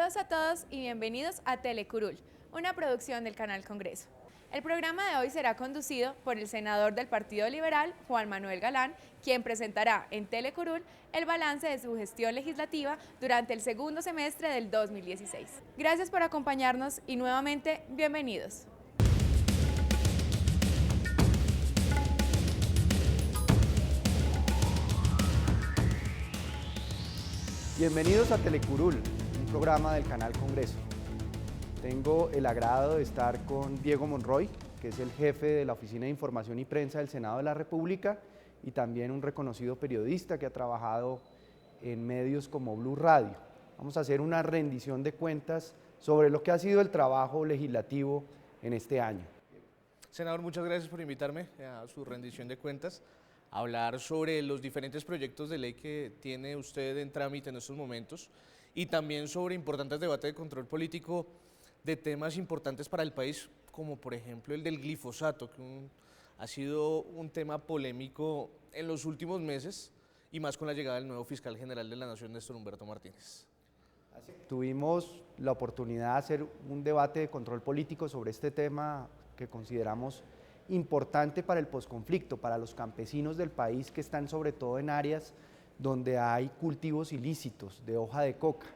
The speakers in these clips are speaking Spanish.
Saludos a todos y bienvenidos a Telecurul, una producción del Canal Congreso. El programa de hoy será conducido por el senador del Partido Liberal, Juan Manuel Galán, quien presentará en Telecurul el balance de su gestión legislativa durante el segundo semestre del 2016. Gracias por acompañarnos y nuevamente, bienvenidos. Bienvenidos a Telecurul, un programa del Canal Congreso. Tengo el agrado de estar con Diego Monroy, que es el jefe de la Oficina de Información y Prensa del Senado de la República y también un reconocido periodista que ha trabajado en medios como Blue Radio. Vamos a hacer una rendición de cuentas sobre lo que ha sido el trabajo legislativo en este año. Senador, muchas gracias por invitarme a su rendición de cuentas, a hablar sobre los diferentes proyectos de ley que tiene usted en trámite en estos momentos y también sobre importantes debates de control político de temas importantes para el país, como por ejemplo el del glifosato, que ha sido un tema polémico en los últimos meses y más con la llegada del nuevo fiscal general de la Nación, Néstor Humberto Martínez. Tuvimos la oportunidad de hacer un debate de control político sobre este tema que consideramos importante para el posconflicto, para los campesinos del país que están sobre todo en áreas donde hay cultivos ilícitos de hoja de coca.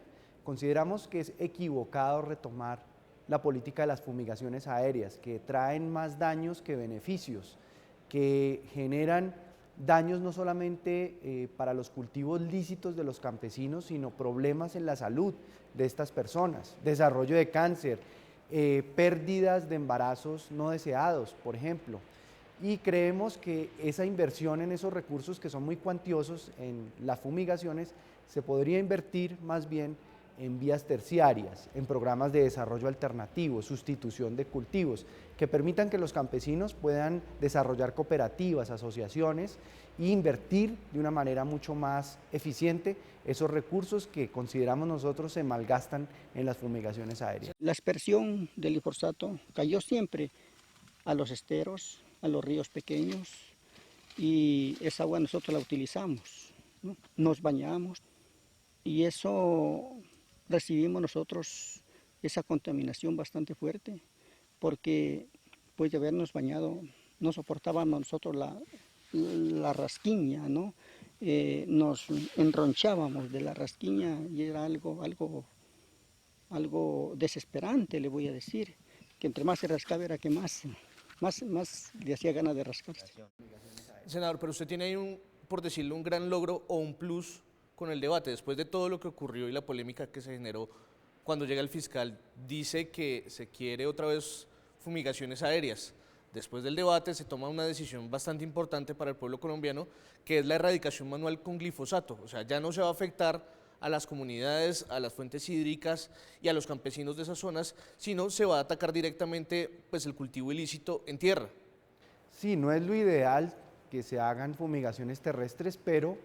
Consideramos que es equivocado retomar la política de las fumigaciones aéreas, que traen más daños que beneficios, que generan daños no solamente para los cultivos lícitos de los campesinos, sino problemas en la salud de estas personas, desarrollo de cáncer, pérdidas de embarazos no deseados, por ejemplo. Y creemos que esa inversión en esos recursos que son muy cuantiosos en las fumigaciones se podría invertir más bien en vías terciarias, en programas de desarrollo alternativo, sustitución de cultivos, que permitan que los campesinos puedan desarrollar cooperativas, asociaciones e invertir de una manera mucho más eficiente esos recursos que consideramos nosotros se malgastan en las fumigaciones aéreas. La aspersión del glifosato cayó siempre a los esteros, a los ríos pequeños, y esa agua nosotros la utilizamos, ¿no? Nos bañamos y eso recibimos nosotros esa contaminación bastante fuerte, porque después de habernos bañado no soportábamos nosotros la rasquiña, ¿no? Nos enronchábamos de la rasquiña y era algo desesperante, le voy a decir, que entre más se rascaba era que más le hacía ganas de rascarse. Senador, pero usted tiene ahí por decirlo, un gran logro o un plus con el debate, después de todo lo que ocurrió y la polémica que se generó cuando llega el fiscal, dice que se quiere otra vez fumigaciones aéreas. Después del debate se toma una decisión bastante importante para el pueblo colombiano, que es la erradicación manual con glifosato. O sea, ya no se va a afectar a las comunidades, a las fuentes hídricas y a los campesinos de esas zonas, sino se va a atacar directamente pues, el cultivo ilícito en tierra. Sí, no es lo ideal que se hagan fumigaciones terrestres, pero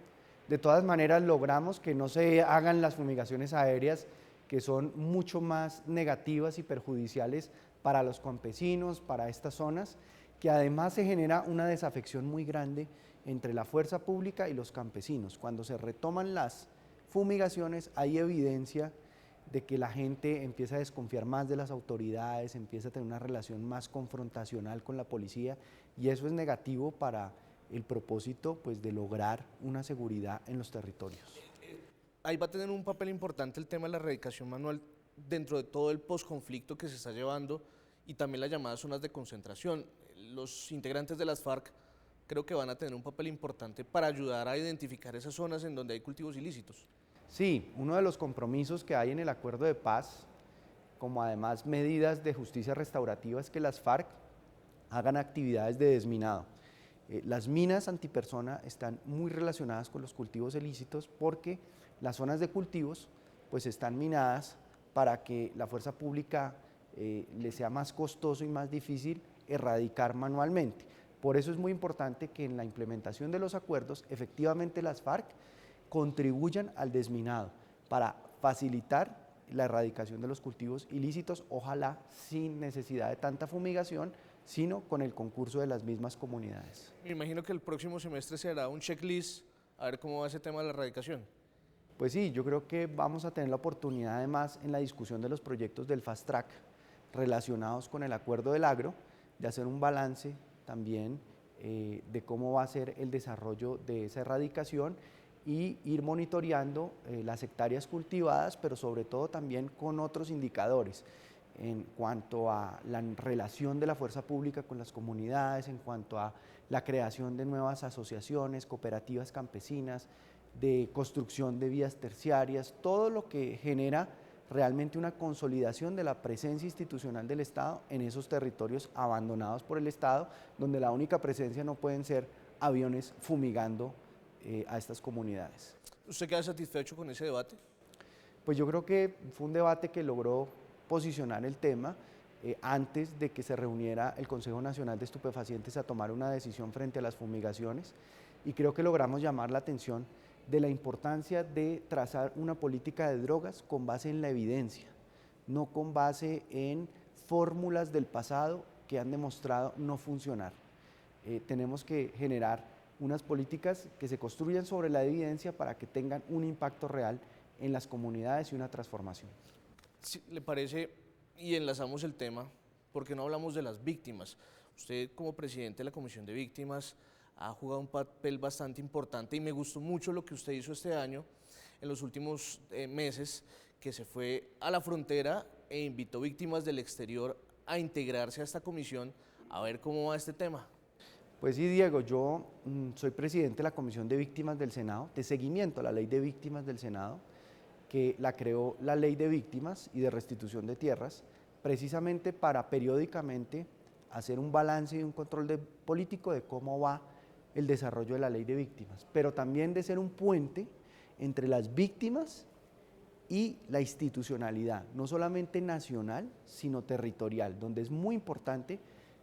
de todas maneras logramos que no se hagan las fumigaciones aéreas, que son mucho más negativas y perjudiciales para los campesinos, para estas zonas, que además se genera una desafección muy grande entre la fuerza pública y los campesinos. Cuando se retoman las fumigaciones hay evidencia de que la gente empieza a desconfiar más de las autoridades, empieza a tener una relación más confrontacional con la policía y eso es negativo para el propósito pues, de lograr una seguridad en los territorios. Ahí va a tener un papel importante el tema de la erradicación manual dentro de todo el posconflicto que se está llevando y también las llamadas zonas de concentración. Los integrantes de las FARC creo que van a tener un papel importante para ayudar a identificar esas zonas en donde hay cultivos ilícitos. Sí, uno de los compromisos que hay en el acuerdo de paz, como además medidas de justicia restaurativa, es que las FARC hagan actividades de desminado. Las minas antipersona están muy relacionadas con los cultivos ilícitos porque las zonas de cultivos pues están minadas para que la fuerza pública le sea más costoso y más difícil erradicar manualmente. Por eso es muy importante que en la implementación de los acuerdos efectivamente las FARC contribuyan al desminado para facilitar la erradicación de los cultivos ilícitos, ojalá sin necesidad de tanta fumigación, sino con el concurso de las mismas comunidades. Me imagino que el próximo semestre se hará un checklist a ver cómo va ese tema de la erradicación. Pues sí, yo creo que vamos a tener la oportunidad además en la discusión de los proyectos del Fast Track relacionados con el acuerdo del agro, de hacer un balance también de cómo va a ser el desarrollo de esa erradicación y ir monitoreando las hectáreas cultivadas, pero sobre todo también con otros indicadores en cuanto a la relación de la fuerza pública con las comunidades, en cuanto a la creación de nuevas asociaciones, cooperativas campesinas, de construcción de vías terciarias, todo lo que genera realmente una consolidación de la presencia institucional del Estado en esos territorios abandonados por el Estado, donde la única presencia no pueden ser aviones fumigando a estas comunidades. ¿Usted queda satisfecho con ese debate? Pues yo creo que fue un debate que logró posicionar el tema antes de que se reuniera el Consejo Nacional de Estupefacientes a tomar una decisión frente a las fumigaciones, y creo que logramos llamar la atención de la importancia de trazar una política de drogas con base en la evidencia, no con base en fórmulas del pasado que han demostrado no funcionar. Tenemos que generar unas políticas que se construyan sobre la evidencia para que tengan un impacto real en las comunidades y una transformación. Si le parece, y enlazamos el tema, porque no hablamos de las víctimas. Usted, como presidente de la Comisión de Víctimas, ha jugado un papel bastante importante y me gustó mucho lo que usted hizo este año, en los últimos meses, que se fue a la frontera e invitó víctimas del exterior a integrarse a esta comisión, a ver cómo va este tema. Pues sí, Diego, yo soy presidente de la Comisión de Víctimas del Senado, de seguimiento a la Ley de Víctimas del Senado, que la creó la Ley de Víctimas y de Restitución de Tierras, precisamente para periódicamente hacer un balance y un control político de cómo va el desarrollo de la Ley de Víctimas, pero también de ser un puente entre las víctimas y la institucionalidad, no solamente nacional, sino territorial, donde es muy importante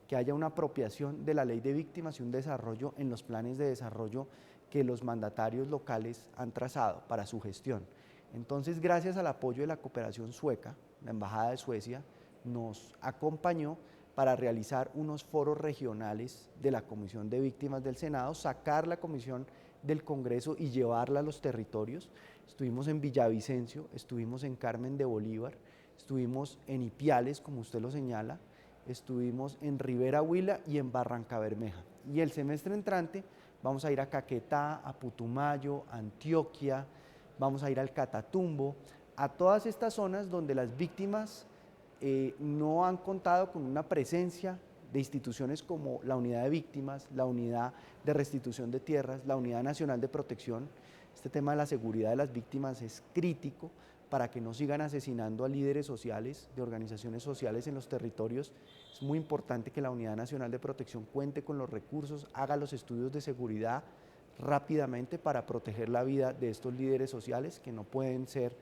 que haya una apropiación de la Ley de Víctimas y un desarrollo en los planes de desarrollo que los mandatarios locales han trazado para su gestión. Entonces, gracias al apoyo de la cooperación sueca, la Embajada de Suecia nos acompañó para realizar unos foros regionales de la Comisión de Víctimas del Senado, sacar la comisión del Congreso y llevarla a los territorios. Estuvimos en Villavicencio, estuvimos en Carmen de Bolívar, estuvimos en Ipiales, como usted lo señala, estuvimos en Rivera Huila y en Barrancabermeja. Y el semestre entrante vamos a ir a Caquetá, a Putumayo, a Antioquia, vamos a ir al Catatumbo, a todas estas zonas donde las víctimas no han contado con una presencia de instituciones como la Unidad de Víctimas, la Unidad de Restitución de Tierras, la Unidad Nacional de Protección. Este tema de la seguridad de las víctimas es crítico para que no sigan asesinando a líderes sociales, de organizaciones sociales en los territorios. Es muy importante que la Unidad Nacional de Protección cuente con los recursos, haga los estudios de seguridad rápidamente para proteger la vida de estos líderes sociales que no pueden ser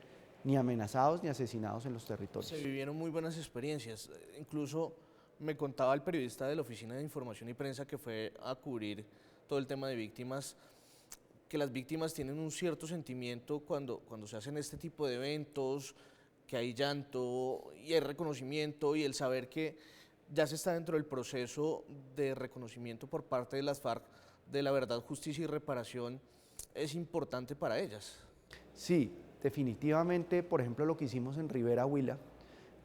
ni amenazados ni asesinados en los territorios. Se vivieron muy buenas experiencias, incluso me contaba el periodista de la Oficina de Información y Prensa que fue a cubrir todo el tema de víctimas, que las víctimas tienen un cierto sentimiento cuando se hacen este tipo de eventos, que hay llanto y hay reconocimiento y el saber que ya se está dentro del proceso de reconocimiento por parte de las FARC de la verdad, justicia y reparación es importante para ellas. Sí, definitivamente, por ejemplo, lo que hicimos en Rivera Huila,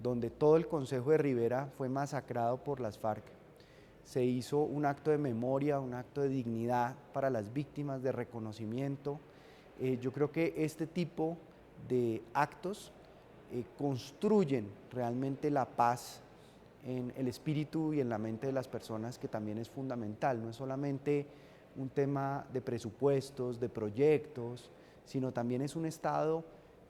donde todo el Consejo de Rivera fue masacrado por las FARC, se hizo un acto de memoria, un acto de dignidad para las víctimas, de reconocimiento. Yo creo que este tipo de actos construyen realmente la paz en el espíritu y en la mente de las personas, que también es fundamental. No es solamente un tema de presupuestos, de proyectos, sino también es un estado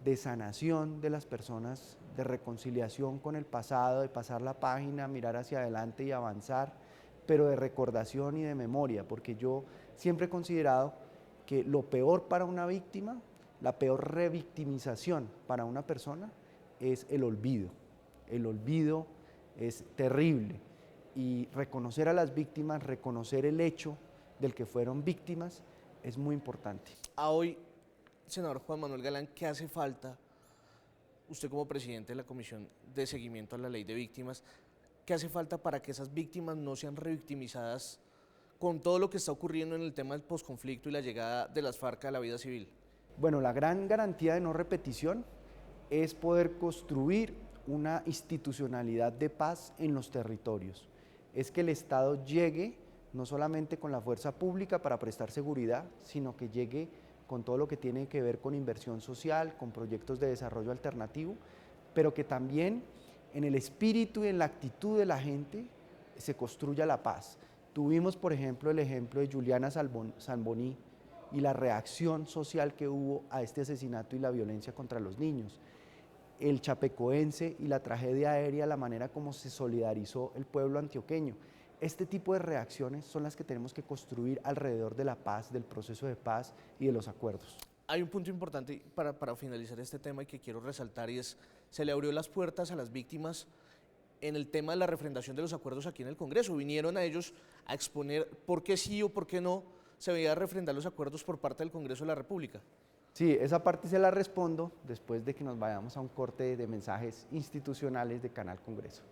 de sanación de las personas, de reconciliación con el pasado, de pasar la página, mirar hacia adelante y avanzar, pero de recordación y de memoria, porque yo siempre he considerado que lo peor para una víctima, la peor revictimización para una persona es el olvido. El olvido es terrible y reconocer a las víctimas, reconocer el hecho del que fueron víctimas es muy importante. A hoy, senador Juan Manuel Galán, ¿qué hace falta, usted como presidente de la Comisión de Seguimiento a la Ley de Víctimas, qué hace falta para que esas víctimas no sean revictimizadas con todo lo que está ocurriendo en el tema del posconflicto y la llegada de las FARC a la vida civil? Bueno, la gran garantía de no repetición es poder construir una institucionalidad de paz en los territorios. Es que el Estado llegue no solamente con la fuerza pública para prestar seguridad, sino que llegue con todo lo que tiene que ver con inversión social, con proyectos de desarrollo alternativo, pero que también en el espíritu y en la actitud de la gente se construya la paz. Tuvimos, por ejemplo, el ejemplo de Juliana Zamboní y la reacción social que hubo a este asesinato y la violencia contra los niños. El chapecoense y la tragedia aérea, la manera como se solidarizó el pueblo antioqueño. Este tipo de reacciones son las que tenemos que construir alrededor de la paz, del proceso de paz y de los acuerdos. Hay un punto importante para finalizar este tema y que quiero resaltar, y es, se le abrió las puertas a las víctimas en el tema de la refrendación de los acuerdos aquí en el Congreso. Vinieron a ellos a exponer por qué sí o por qué no se veía refrendar los acuerdos por parte del Congreso de la República. Sí, esa parte se la respondo después de que nos vayamos a un corte de mensajes institucionales de Canal Congreso.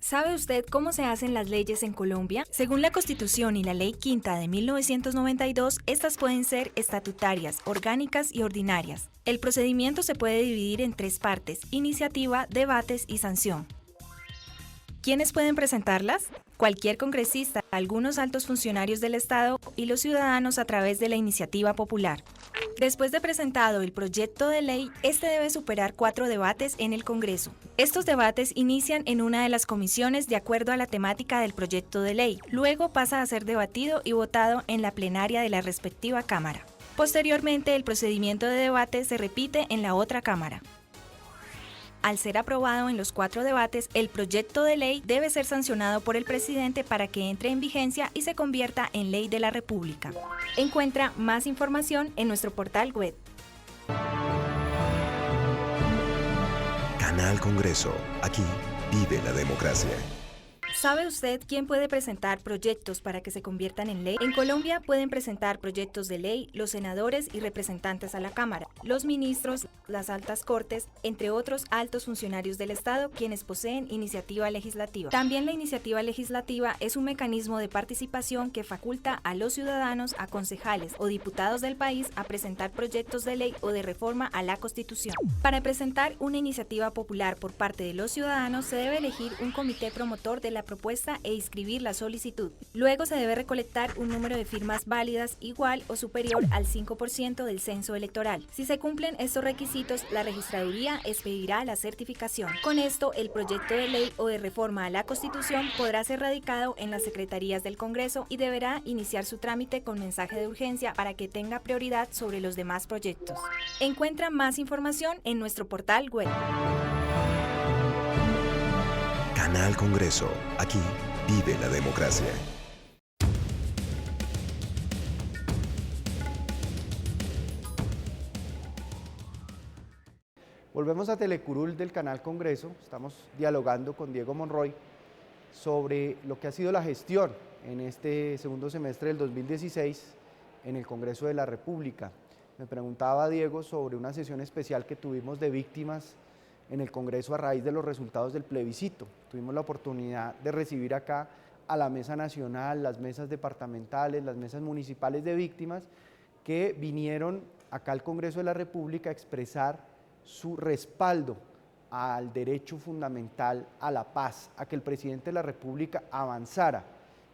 ¿Sabe usted cómo se hacen las leyes en Colombia? Según la Constitución y la Ley Quinta de 1992, estas pueden ser estatutarias, orgánicas y ordinarias. El procedimiento se puede dividir en 3 partes: iniciativa, debates y sanción. ¿Quiénes pueden presentarlas? Cualquier congresista, algunos altos funcionarios del Estado y los ciudadanos a través de la iniciativa popular. Después de presentado el proyecto de ley, este debe superar 4 debates en el Congreso. Estos debates inician en una de las comisiones de acuerdo a la temática del proyecto de ley. Luego pasa a ser debatido y votado en la plenaria de la respectiva Cámara. Posteriormente, el procedimiento de debate se repite en la otra Cámara. Al ser aprobado en los 4 debates, el proyecto de ley debe ser sancionado por el presidente para que entre en vigencia y se convierta en ley de la República. Encuentra más información en nuestro portal web. Canal Congreso. Aquí vive la democracia. ¿Sabe usted quién puede presentar proyectos para que se conviertan en ley? En Colombia pueden presentar proyectos de ley los senadores y representantes a la Cámara, los ministros, las altas cortes, entre otros altos funcionarios del Estado, quienes poseen iniciativa legislativa. También la iniciativa legislativa es un mecanismo de participación que faculta a los ciudadanos, a concejales o diputados del país a presentar proyectos de ley o de reforma a la Constitución. Para presentar una iniciativa popular por parte de los ciudadanos se debe elegir un comité promotor de la propuesta e inscribir la solicitud. Luego se debe recolectar un número de firmas válidas igual o superior al 5% del censo electoral. Si se cumplen estos requisitos, la registraduría expedirá la certificación. Con esto, el proyecto de ley o de reforma a la Constitución podrá ser radicado en las secretarías del Congreso y deberá iniciar su trámite con mensaje de urgencia para que tenga prioridad sobre los demás proyectos. Encuentra más información en nuestro portal web. Canal Congreso. Aquí vive la democracia. Volvemos a Telecurul del Canal Congreso. Estamos dialogando con Diego Monroy sobre lo que ha sido la gestión en este segundo semestre del 2016 en el Congreso de la República. Me preguntaba Diego sobre una sesión especial que tuvimos de víctimas en el Congreso a raíz de los resultados del plebiscito. Tuvimos la oportunidad de recibir acá a la Mesa Nacional, las mesas departamentales, las mesas municipales de víctimas, que vinieron acá al Congreso de la República a expresar su respaldo al derecho fundamental a la paz, a que el presidente de la República avanzara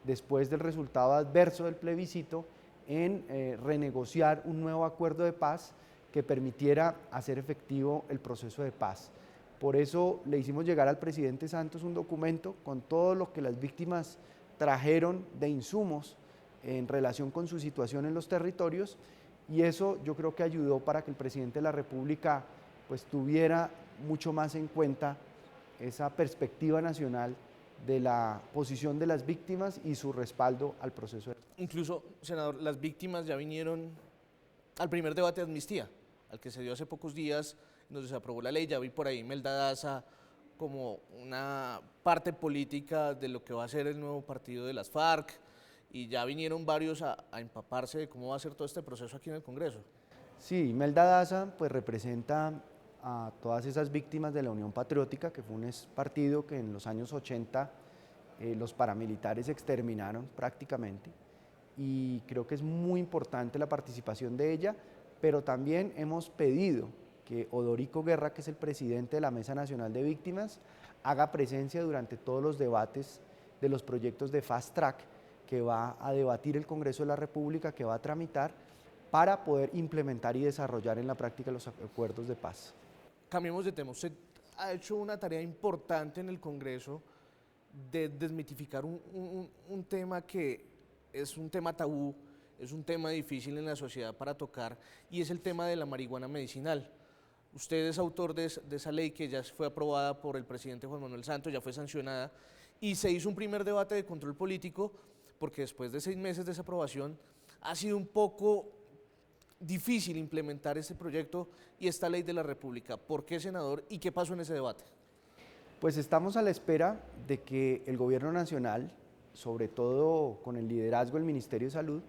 después del resultado adverso del plebiscito en renegociar un nuevo acuerdo de paz que permitiera hacer efectivo el proceso de paz. Por eso le hicimos llegar al presidente Santos un documento con todo lo que las víctimas trajeron de insumos en relación con su situación en los territorios, y eso yo creo que ayudó para que el presidente de la República pues tuviera mucho más en cuenta esa perspectiva nacional de la posición de las víctimas y su respaldo al proceso de paz. Incluso, senador, las víctimas ya vinieron al primer debate de amnistía, al que se dio hace pocos días, donde se aprobó la ley. Ya vi por ahí Imelda Daza como una parte política de lo que va a ser el nuevo partido de las FARC, y ya vinieron varios a empaparse de cómo va a ser todo este proceso aquí en el Congreso. Sí, Imelda Daza pues representa a todas esas víctimas de la Unión Patriótica, que fue un partido que en los años 80 los paramilitares exterminaron prácticamente, y creo que es muy importante la participación de ella, pero también hemos pedido que Odorico Guerra, que es el presidente de la Mesa Nacional de Víctimas, haga presencia durante todos los debates de los proyectos de Fast Track que va a debatir el Congreso de la República, que va a tramitar para poder implementar y desarrollar en la práctica los acuerdos de paz. Cambiemos de tema. Usted ha hecho una tarea importante en el Congreso de desmitificar un tema que es un tema tabú, es un tema difícil en la sociedad para tocar, y es el tema de la marihuana medicinal. Usted es autor de esa ley que ya fue aprobada por el presidente Juan Manuel Santos, ya fue sancionada, y se hizo un primer debate de control político, porque después de 6 meses de esa aprobación ha sido un poco difícil implementar este proyecto y esta ley de la República. ¿Por qué, senador? ¿Y qué pasó en ese debate? Pues estamos a la espera de que el Gobierno Nacional, sobre todo con el liderazgo del Ministerio de Salud,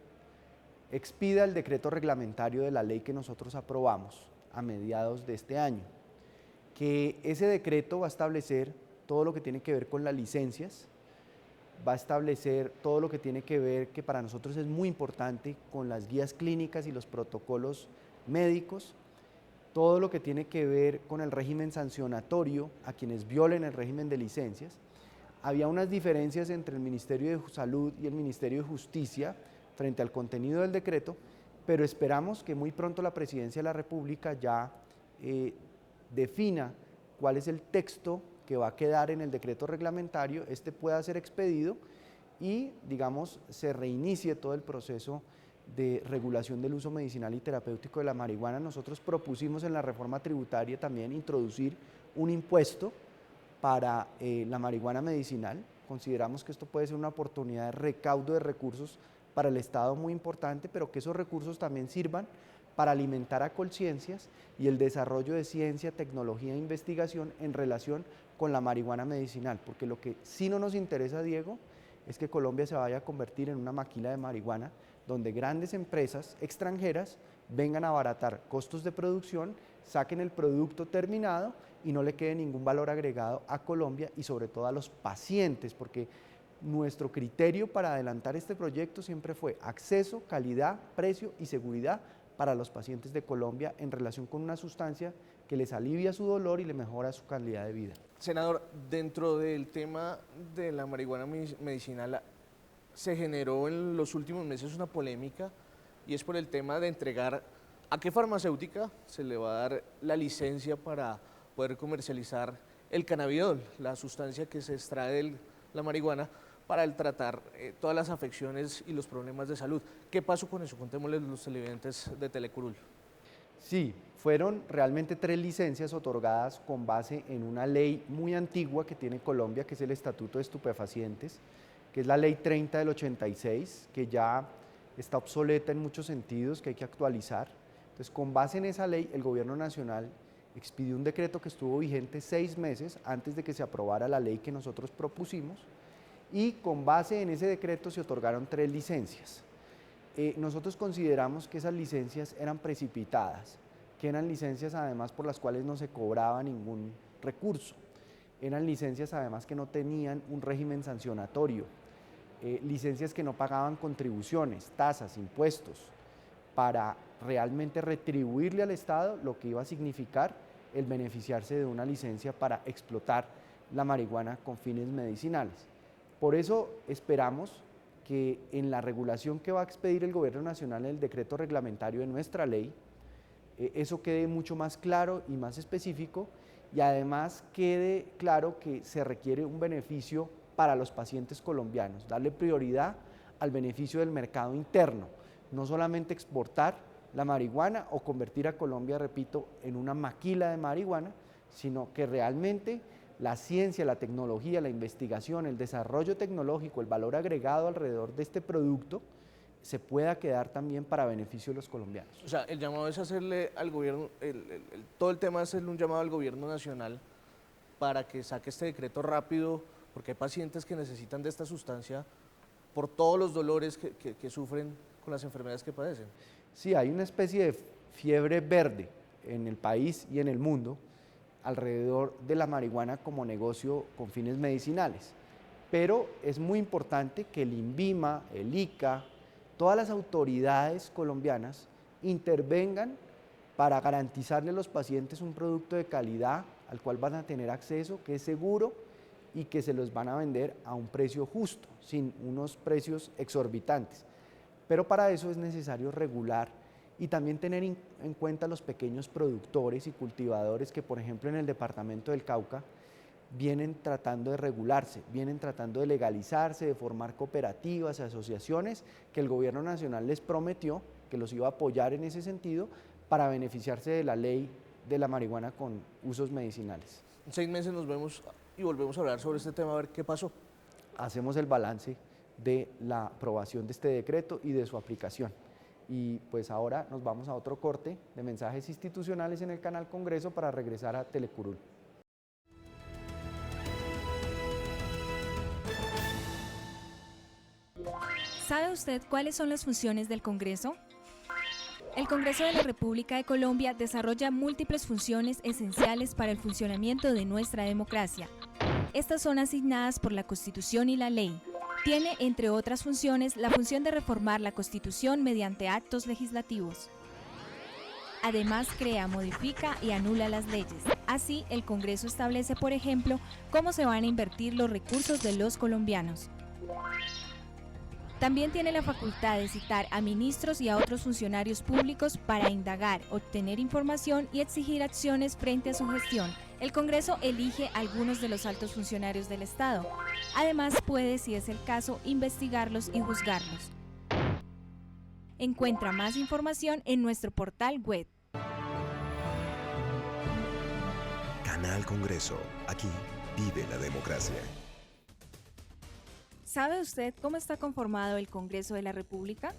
expida el decreto reglamentario de la ley que nosotros aprobamos a mediados de este año, que ese decreto va a establecer todo lo que tiene que ver con las licencias, va a establecer todo lo que tiene que ver, que para nosotros es muy importante, con las guías clínicas y los protocolos médicos, todo lo que tiene que ver con el régimen sancionatorio a quienes violen el régimen de licencias. Había unas diferencias entre el Ministerio de Salud y el Ministerio de Justicia frente al contenido del decreto, pero esperamos que muy pronto la Presidencia de la República ya defina cuál es el texto que va a quedar en el decreto reglamentario, este pueda ser expedido y, digamos, se reinicie todo el proceso de regulación del uso medicinal y terapéutico de la marihuana. Nosotros propusimos en la reforma tributaria también introducir un impuesto para la marihuana medicinal. Consideramos que esto puede ser una oportunidad de recaudo de recursos para el Estado muy importante, pero que esos recursos también sirvan para alimentar a Colciencias y el desarrollo de ciencia, tecnología e investigación en relación con la marihuana medicinal, porque lo que sí no nos interesa, Diego, es que Colombia se vaya a convertir en una maquila de marihuana donde grandes empresas extranjeras vengan a abaratar costos de producción, saquen el producto terminado y no le quede ningún valor agregado a Colombia y sobre todo a los pacientes, porque nuestro criterio para adelantar este proyecto siempre fue acceso, calidad, precio y seguridad para los pacientes de Colombia en relación con una sustancia que les alivia su dolor y le mejora su calidad de vida. Senador, dentro del tema de la marihuana medicinal se generó en los últimos meses una polémica, y es por el tema de entregar a qué farmacéutica se le va a dar la licencia para poder comercializar el cannabidiol, la sustancia que se extrae de la marihuana para el tratar todas las afecciones y los problemas de salud. ¿Qué pasó con eso? Contémosles a los televidentes de Telecurul. Sí, fueron realmente 3 licencias otorgadas con base en una ley muy antigua que tiene Colombia, que es el Estatuto de Estupefacientes, que es la Ley 30 del 86, que ya está obsoleta en muchos sentidos, que hay que actualizar. Entonces, con base en esa ley, el Gobierno Nacional expidió un decreto que estuvo vigente 6 meses antes de que se aprobara la ley que nosotros propusimos, y con base en ese decreto se otorgaron 3 licencias. Nosotros consideramos que esas licencias eran precipitadas, que eran licencias además por las cuales no se cobraba ningún recurso, eran licencias además que no tenían un régimen sancionatorio, licencias que no pagaban contribuciones, tasas, impuestos, para realmente retribuirle al Estado lo que iba a significar el beneficiarse de una licencia para explotar la marihuana con fines medicinales. Por eso esperamos que en la regulación que va a expedir el Gobierno Nacional en el decreto reglamentario de nuestra ley, eso quede mucho más claro y más específico, y además quede claro que se requiere un beneficio para los pacientes colombianos, darle prioridad al beneficio del mercado interno, no solamente exportar la marihuana o convertir a Colombia, repito, en una maquila de marihuana, sino que realmente la ciencia, la tecnología, la investigación, el desarrollo tecnológico, el valor agregado alrededor de este producto se pueda quedar también para beneficio de los colombianos. O sea, el llamado es hacerle al gobierno, todo el tema es hacerle un llamado al gobierno nacional para que saque este decreto rápido, porque hay pacientes que necesitan de esta sustancia por todos los dolores que sufren con las enfermedades que padecen. Sí, hay una especie de fiebre verde en el país y en el mundo alrededor de la marihuana como negocio con fines medicinales, pero es muy importante que el INVIMA, el ICA, todas las autoridades colombianas intervengan para garantizarle a los pacientes un producto de calidad al cual van a tener acceso, que es seguro y que se los van a vender a un precio justo, sin unos precios exorbitantes. Pero para eso es necesario regular y también tener en cuenta los pequeños productores y cultivadores que, por ejemplo, en el departamento del Cauca vienen tratando de regularse, vienen tratando de legalizarse, de formar cooperativas, asociaciones que el gobierno nacional les prometió que los iba a apoyar en ese sentido para beneficiarse de la ley de la marihuana con usos medicinales. En 6 meses nos vemos y volvemos a hablar sobre este tema, a ver qué pasó. Hacemos el balance de la aprobación de este decreto y de su aplicación. Y pues ahora nos vamos a otro corte de mensajes institucionales en el canal Congreso para regresar a Telecurul. ¿Sabe usted cuáles son las funciones del Congreso? El Congreso de la República de Colombia desarrolla múltiples funciones esenciales para el funcionamiento de nuestra democracia. Estas son asignadas por la Constitución y la ley. Tiene, entre otras funciones, la función de reformar la Constitución mediante actos legislativos. Además, crea, modifica y anula las leyes. Así, el Congreso establece, por ejemplo, cómo se van a invertir los recursos de los colombianos. También tiene la facultad de citar a ministros y a otros funcionarios públicos para indagar, obtener información y exigir acciones frente a su gestión. El Congreso elige a algunos de los altos funcionarios del Estado. Además, puede, si es el caso, investigarlos y juzgarlos. Encuentra más información en nuestro portal web. Canal Congreso. Aquí vive la democracia. ¿Sabe usted cómo está conformado el Congreso de la República?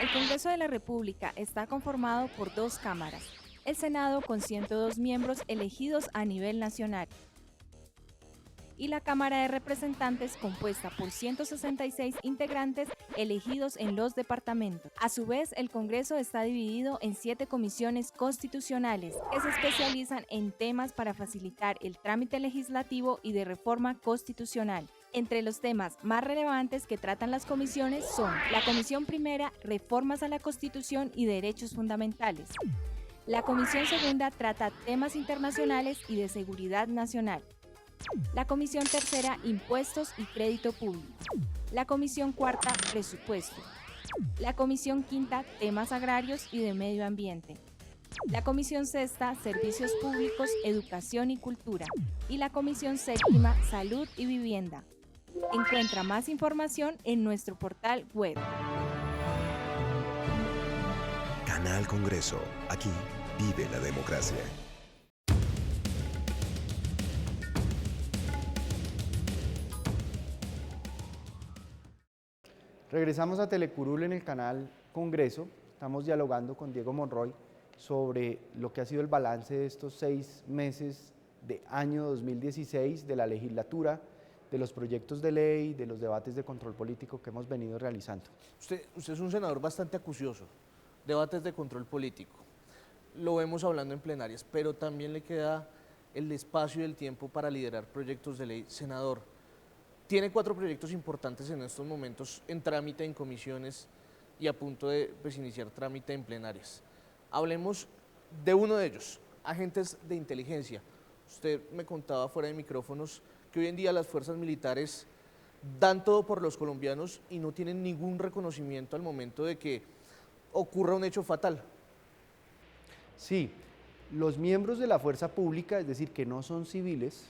El Congreso de la República está conformado por 2 cámaras, el Senado con 102 miembros elegidos a nivel nacional y la Cámara de Representantes compuesta por 166 integrantes elegidos en los departamentos. A su vez, el Congreso está dividido en 7 comisiones constitucionales que se especializan en temas para facilitar el trámite legislativo y de reforma constitucional. Entre los temas más relevantes que tratan las comisiones son la Comisión Primera, Reformas a la Constitución y Derechos Fundamentales. La Comisión Segunda trata temas internacionales y de seguridad nacional. La Comisión Tercera, Impuestos y Crédito Público. La Comisión Cuarta, Presupuesto. La Comisión Quinta, Temas Agrarios y de Medio Ambiente. La Comisión Sexta, Servicios Públicos, Educación y Cultura. Y la Comisión Séptima, Salud y Vivienda. Encuentra más información en nuestro portal web. Canal Congreso. Aquí vive la democracia. Regresamos a Telecurul en el canal Congreso. Estamos dialogando con Diego Monroy sobre lo que ha sido el balance de estos 6 meses de año 2016 de la legislatura, de los proyectos de ley, de los debates de control político que hemos venido realizando. Usted es un senador bastante acucioso, debates de control político. Lo vemos hablando en plenarias, pero también le queda el espacio y el tiempo para liderar proyectos de ley. Senador, tiene 4 proyectos importantes en estos momentos en trámite en comisiones y a punto de iniciar trámite en plenarias. Hablemos de uno de ellos, agentes de inteligencia. Usted me contaba fuera de micrófonos que hoy en día las fuerzas militares dan todo por los colombianos y no tienen ningún reconocimiento al momento de que ocurra un hecho fatal. Sí, los miembros de la fuerza pública, es decir, que no son civiles,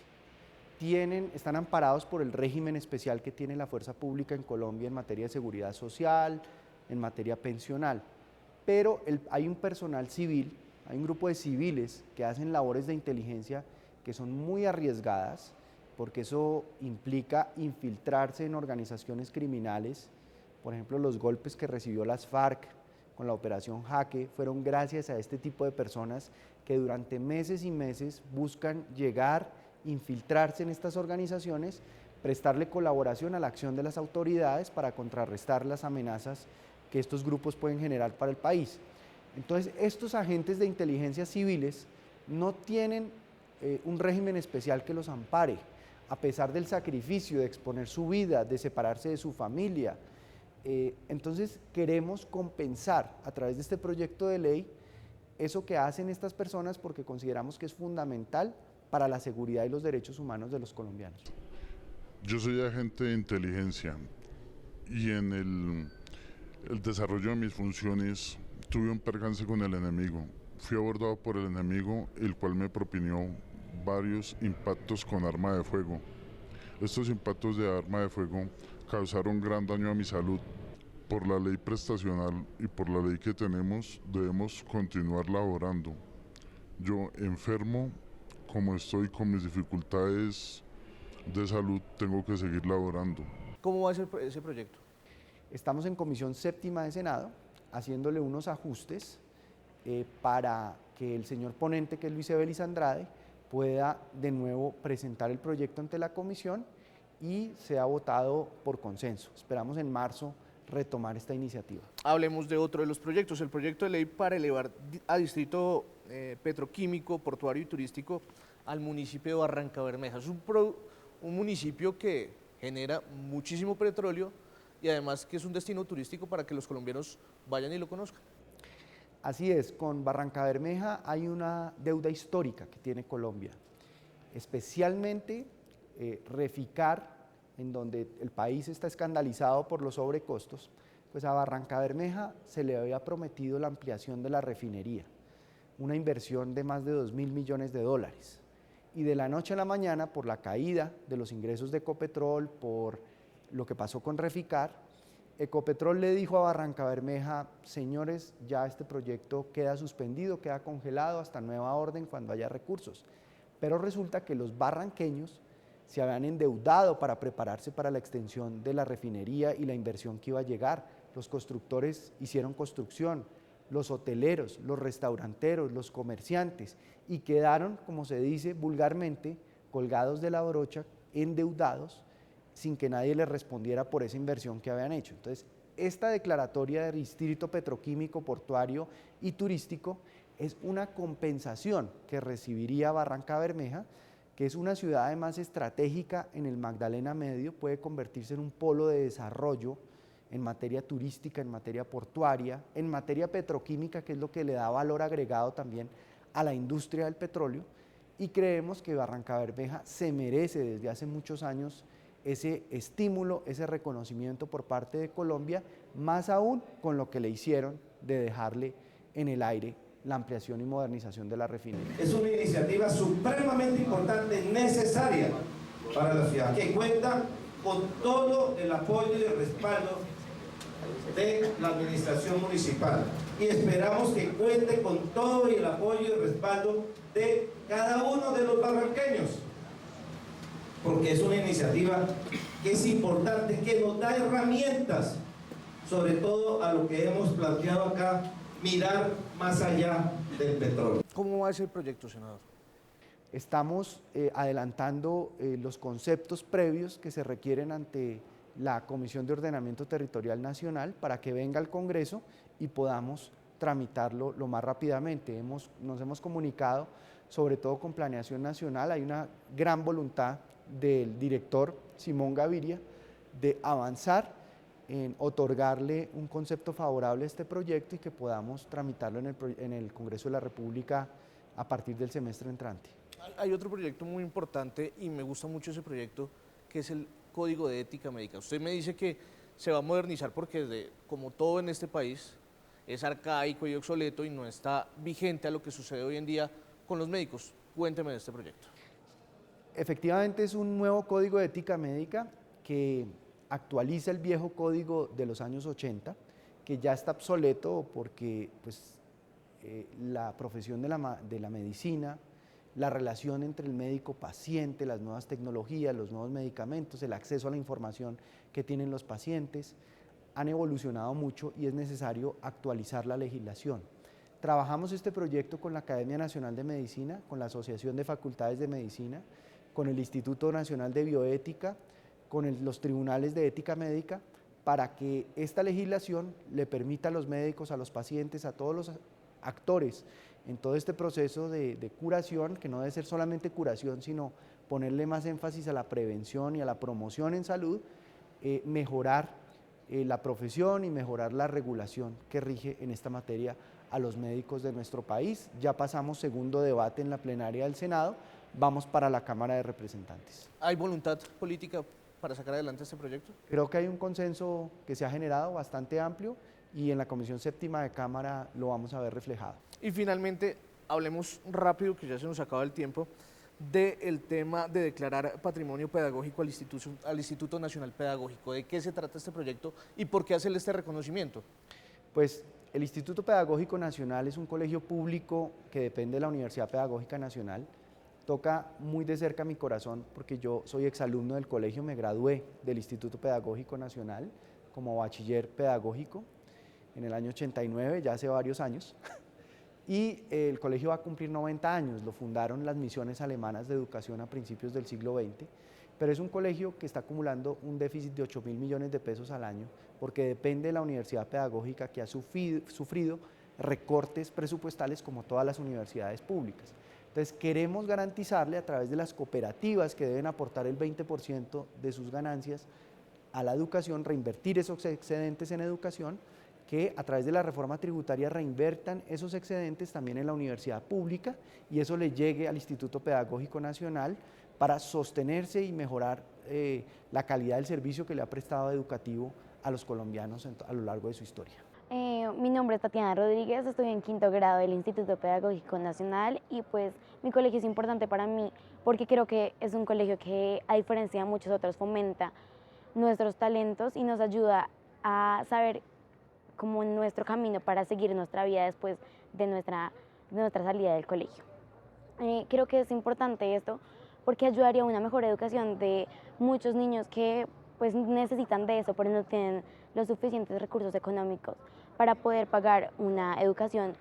están amparados por el régimen especial que tiene la fuerza pública en Colombia en materia de seguridad social, en materia pensional, pero hay un personal civil, hay un grupo de civiles que hacen labores de inteligencia que son muy arriesgadas, porque eso implica infiltrarse en organizaciones criminales. Por ejemplo, los golpes que recibió las FARC con la operación Jaque fueron gracias a este tipo de personas que durante meses y meses buscan llegar, infiltrarse en estas organizaciones, prestarle colaboración a la acción de las autoridades para contrarrestar las amenazas que estos grupos pueden generar para el país. Entonces, estos agentes de inteligencia civiles no tienen un régimen especial que los ampare. a pesar del sacrificio de exponer su vida, de separarse de su familia. Entonces queremos compensar a través de este proyecto de ley eso que hacen estas personas porque consideramos que es fundamental para la seguridad y los derechos humanos de los colombianos. Yo soy agente de inteligencia y en el desarrollo de mis funciones tuve un percance con el enemigo. Fui abordado por el enemigo, el cual me propinó varios impactos con arma de fuego. Estos impactos de arma de fuego causaron gran daño a mi salud. Por la ley prestacional y por la ley que tenemos, debemos continuar laborando. Yo, enfermo, como estoy con mis dificultades de salud, tengo que seguir laborando. ¿Cómo va a ser ese proyecto? Estamos en Comisión Séptima de Senado haciéndole unos ajustes para que el señor ponente, que es Luis Ebelis Andrade, pueda de nuevo presentar el proyecto ante la comisión y sea votado por consenso. Esperamos en marzo retomar esta iniciativa. Hablemos de otro de los proyectos, el proyecto de ley para elevar a distrito petroquímico, portuario y turístico al municipio de Barrancabermeja. Es un municipio que genera muchísimo petróleo y además que es un destino turístico para que los colombianos vayan y lo conozcan. Así es, con Barrancabermeja hay una deuda histórica que tiene Colombia, especialmente Reficar, en donde el país está escandalizado por los sobrecostos, pues a Barrancabermeja se le había prometido la ampliación de la refinería, una inversión de más de 2.000 millones de dólares. Y de la noche a la mañana, por la caída de los ingresos de Ecopetrol, por lo que pasó con Reficar, Ecopetrol le dijo a Barrancabermeja: señores, ya este proyecto queda suspendido, queda congelado hasta nueva orden cuando haya recursos. Pero resulta que los barranqueños se habían endeudado para prepararse para la extensión de la refinería y la inversión que iba a llegar. Los constructores hicieron construcción, los hoteleros, los restauranteros, los comerciantes, y quedaron, como se dice vulgarmente, colgados de la brocha, endeudados, sin que nadie les respondiera por esa inversión que habían hecho. Entonces, esta declaratoria de distrito petroquímico, portuario y turístico es una compensación que recibiría Barrancabermeja, que es una ciudad además estratégica en el Magdalena Medio, puede convertirse en un polo de desarrollo en materia turística, en materia portuaria, en materia petroquímica, que es lo que le da valor agregado también a la industria del petróleo, y creemos que Barrancabermeja se merece desde hace muchos años ese estímulo, ese reconocimiento por parte de Colombia, más aún con lo que le hicieron de dejarle en el aire la ampliación y modernización de la refinería. Es una iniciativa supremamente importante, necesaria para la ciudad, que cuenta con todo el apoyo y el respaldo de la administración municipal, y esperamos que cuente con todo el apoyo y el respaldo de cada uno de los barranqueños, porque es una iniciativa que es importante, que nos da herramientas, sobre todo a lo que hemos planteado acá, mirar más allá del petróleo. ¿Cómo va a ser el proyecto, senador? Estamos adelantando los conceptos previos que se requieren ante la Comisión de Ordenamiento Territorial Nacional para que venga al Congreso y podamos tramitarlo lo más rápidamente. Nos hemos comunicado, sobre todo con Planeación Nacional, hay una gran voluntad del director Simón Gaviria de avanzar en otorgarle un concepto favorable a este proyecto y que podamos tramitarlo en el Congreso de la República a partir del semestre entrante. Hay otro proyecto muy importante y me gusta mucho ese proyecto, que es el Código de Ética Médica. Usted me dice que se va a modernizar porque, como todo en este país, es arcaico y obsoleto y no está vigente a lo que sucede hoy en día con los médicos. Cuénteme de este proyecto. Efectivamente es un nuevo Código de Ética Médica que actualiza el viejo código de los años 80, que ya está obsoleto porque la profesión de la medicina, la relación entre el médico-paciente, las nuevas tecnologías, los nuevos medicamentos, el acceso a la información que tienen los pacientes, han evolucionado mucho y es necesario actualizar la legislación. Trabajamos este proyecto con la Academia Nacional de Medicina, con la Asociación de Facultades de Medicina, con el Instituto Nacional de Bioética, con los tribunales de ética médica, para que esta legislación le permita a los médicos, a los pacientes, a todos los actores en todo este proceso de curación, que no debe ser solamente curación, sino ponerle más énfasis a la prevención y a la promoción en salud, mejorar la profesión y mejorar la regulación que rige en esta materia a los médicos de nuestro país. Ya pasamos segundo debate en la plenaria del Senado, vamos para la Cámara de Representantes. ¿Hay voluntad política para sacar adelante este proyecto? Creo que hay un consenso que se ha generado bastante amplio y en la Comisión Séptima de Cámara lo vamos a ver reflejado. Y finalmente, hablemos rápido, que ya se nos acaba el tiempo, del tema de declarar patrimonio pedagógico al Instituto Nacional Pedagógico. ¿De qué se trata este proyecto y por qué hacerle este reconocimiento? Pues el Instituto Pedagógico Nacional es un colegio público que depende de la Universidad Pedagógica Nacional. Toca muy de cerca mi corazón porque yo soy exalumno del colegio, me gradué del Instituto Pedagógico Nacional como bachiller pedagógico en el año 89, ya hace varios años. Y el colegio va a cumplir 90 años, lo fundaron las misiones alemanas de educación a principios del siglo XX, pero es un colegio que está acumulando un déficit de 8.000 millones de pesos al año porque depende de la universidad pedagógica que ha sufrido recortes presupuestales como todas las universidades públicas. Entonces queremos garantizarle a través de las cooperativas que deben aportar el 20% de sus ganancias a la educación, reinvertir esos excedentes en educación, que a través de la reforma tributaria reinvertan esos excedentes también en la universidad pública y eso le llegue al Instituto Pedagógico Nacional para sostenerse y mejorar la calidad del servicio que le ha prestado educativo a los colombianos a lo largo de su historia. Mi nombre es Tatiana Rodríguez, estoy en quinto grado del Instituto Pedagógico Nacional y pues mi colegio es importante para mí porque creo que es un colegio que a diferencia de muchos otros fomenta nuestros talentos y nos ayuda a saber como nuestro camino para seguir nuestra vida después de nuestra salida del colegio. Creo que es importante esto porque ayudaría a una mejor educación de muchos niños que pues necesitan de eso, pero no tienen los suficientes recursos económicos para poder pagar una educación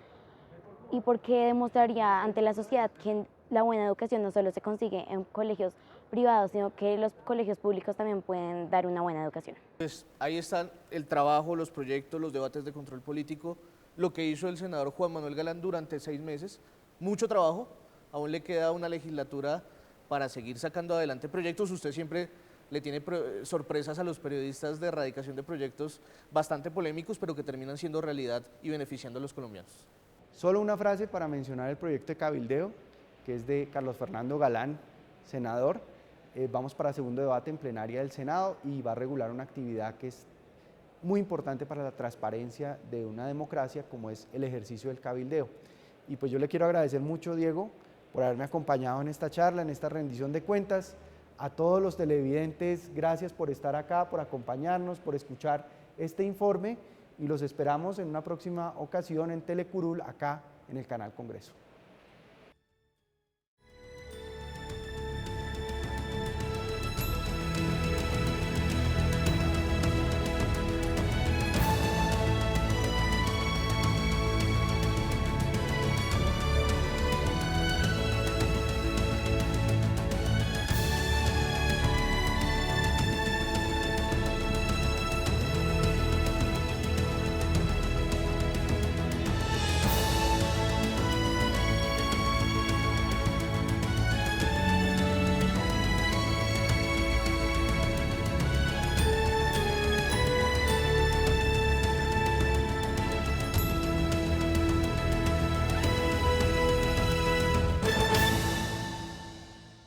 y porque demostraría ante la sociedad que la buena educación no solo se consigue en colegios privados, sino que los colegios públicos también pueden dar una buena educación. Pues ahí están el trabajo, los proyectos, los debates de control político, lo que hizo el senador Juan Manuel Galán durante 6 meses, mucho trabajo, aún le queda una legislatura para seguir sacando adelante proyectos. Usted siempre le tiene sorpresas a los periodistas de erradicación de proyectos bastante polémicos, pero que terminan siendo realidad y beneficiando a los colombianos. Solo una frase para mencionar el proyecto de cabildeo, que es de Carlos Fernando Galán, senador. Vamos para segundo debate en plenaria del Senado y va a regular una actividad que es muy importante para la transparencia de una democracia como es el ejercicio del cabildeo. Y pues yo le quiero agradecer mucho, Diego, por haberme acompañado en esta charla, en esta rendición de cuentas. A todos los televidentes, gracias por estar acá, por acompañarnos, por escuchar este informe y los esperamos en una próxima ocasión en Telecurul, acá en el Canal Congreso.